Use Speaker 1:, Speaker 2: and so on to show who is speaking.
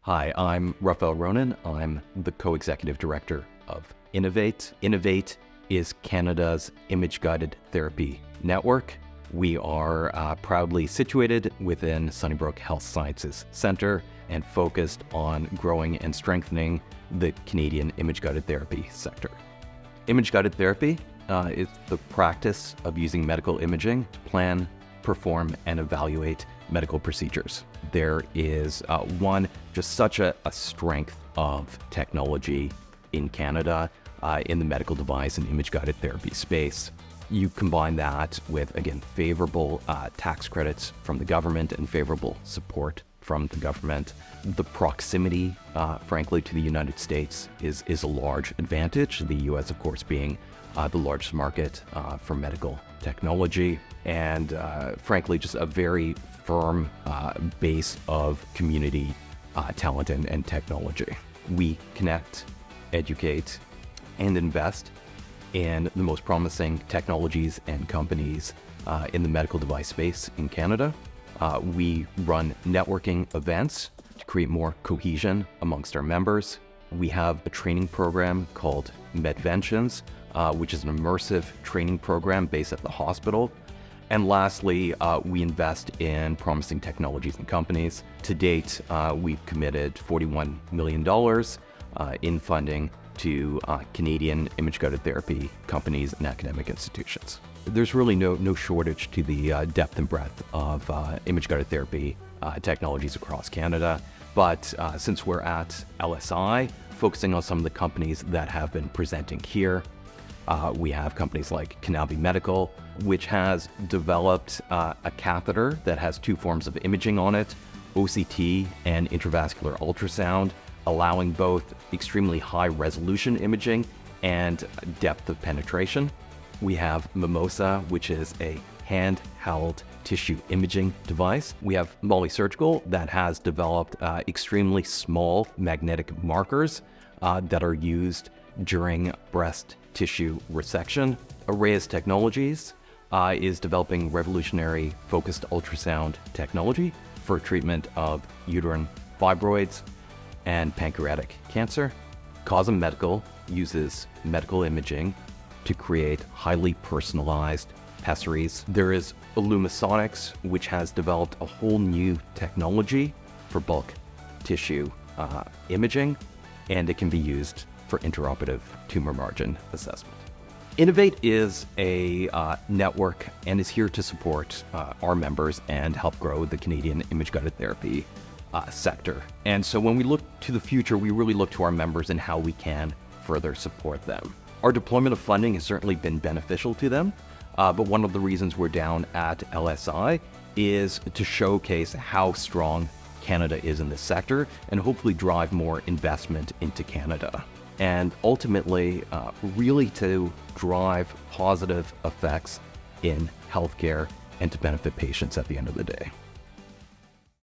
Speaker 1: Hi, I'm Raphael Ronen. I'm the co-executive director of INOVAIT. INOVAIT is Canada's image-guided therapy network. We are proudly situated within Sunnybrook Health Sciences Centre and focused on growing and strengthening the Canadian image-guided therapy sector. Image-guided therapy is the practice of using medical imaging to plan, perform, and evaluate medical procedures. There is just such a strength of technology in Canada in the medical device and image-guided therapy space. You combine that with, again, favorable tax credits from the government and favorable support from the government. The proximity, frankly, to the United States is a large advantage, the US, of course, being the largest market for medical technology, and frankly, just a very firm base of community talent and technology. We connect, educate, and invest in the most promising technologies and companies in the medical device space in Canada. We run networking events to create more cohesion amongst our members. We have a training program called Medventions, which is an immersive training program based at the hospital. And lastly, we invest in promising technologies and companies. To date, we've committed $41 million in funding to Canadian image-guided therapy companies and academic institutions. There's really no shortage to the depth and breadth of image-guided therapy technologies across Canada. But since we're at LSI, focusing on some of the companies that have been presenting here, we have companies like Canadian Medical, which has developed a catheter that has two forms of imaging on it, OCT and intravascular ultrasound, allowing both extremely high resolution imaging and depth of penetration. We have Mimosa, which is a handheld tissue imaging device. We have Molly Surgical that has developed extremely small magnetic markers that are used during breast tissue resection. Arrayas Technologies is developing revolutionary focused ultrasound technology for treatment of uterine fibroids and pancreatic cancer. Cosm Medical uses medical imaging to create highly personalized pessaries. There is Illumisonics, which has developed a whole new technology for bulk tissue imaging, and it can be used for intraoperative tumor margin assessment. INOVAIT is a network and is here to support our members and help grow the Canadian image-guided therapy sector. And so when we look to the future, we really look to our members and how we can further support them. Our deployment of funding has certainly been beneficial to them, but one of the reasons we're down at LSI is to showcase how strong Canada is in this sector and hopefully drive more investment into Canada. And ultimately, really to drive positive effects in healthcare and to benefit patients at the end of the day.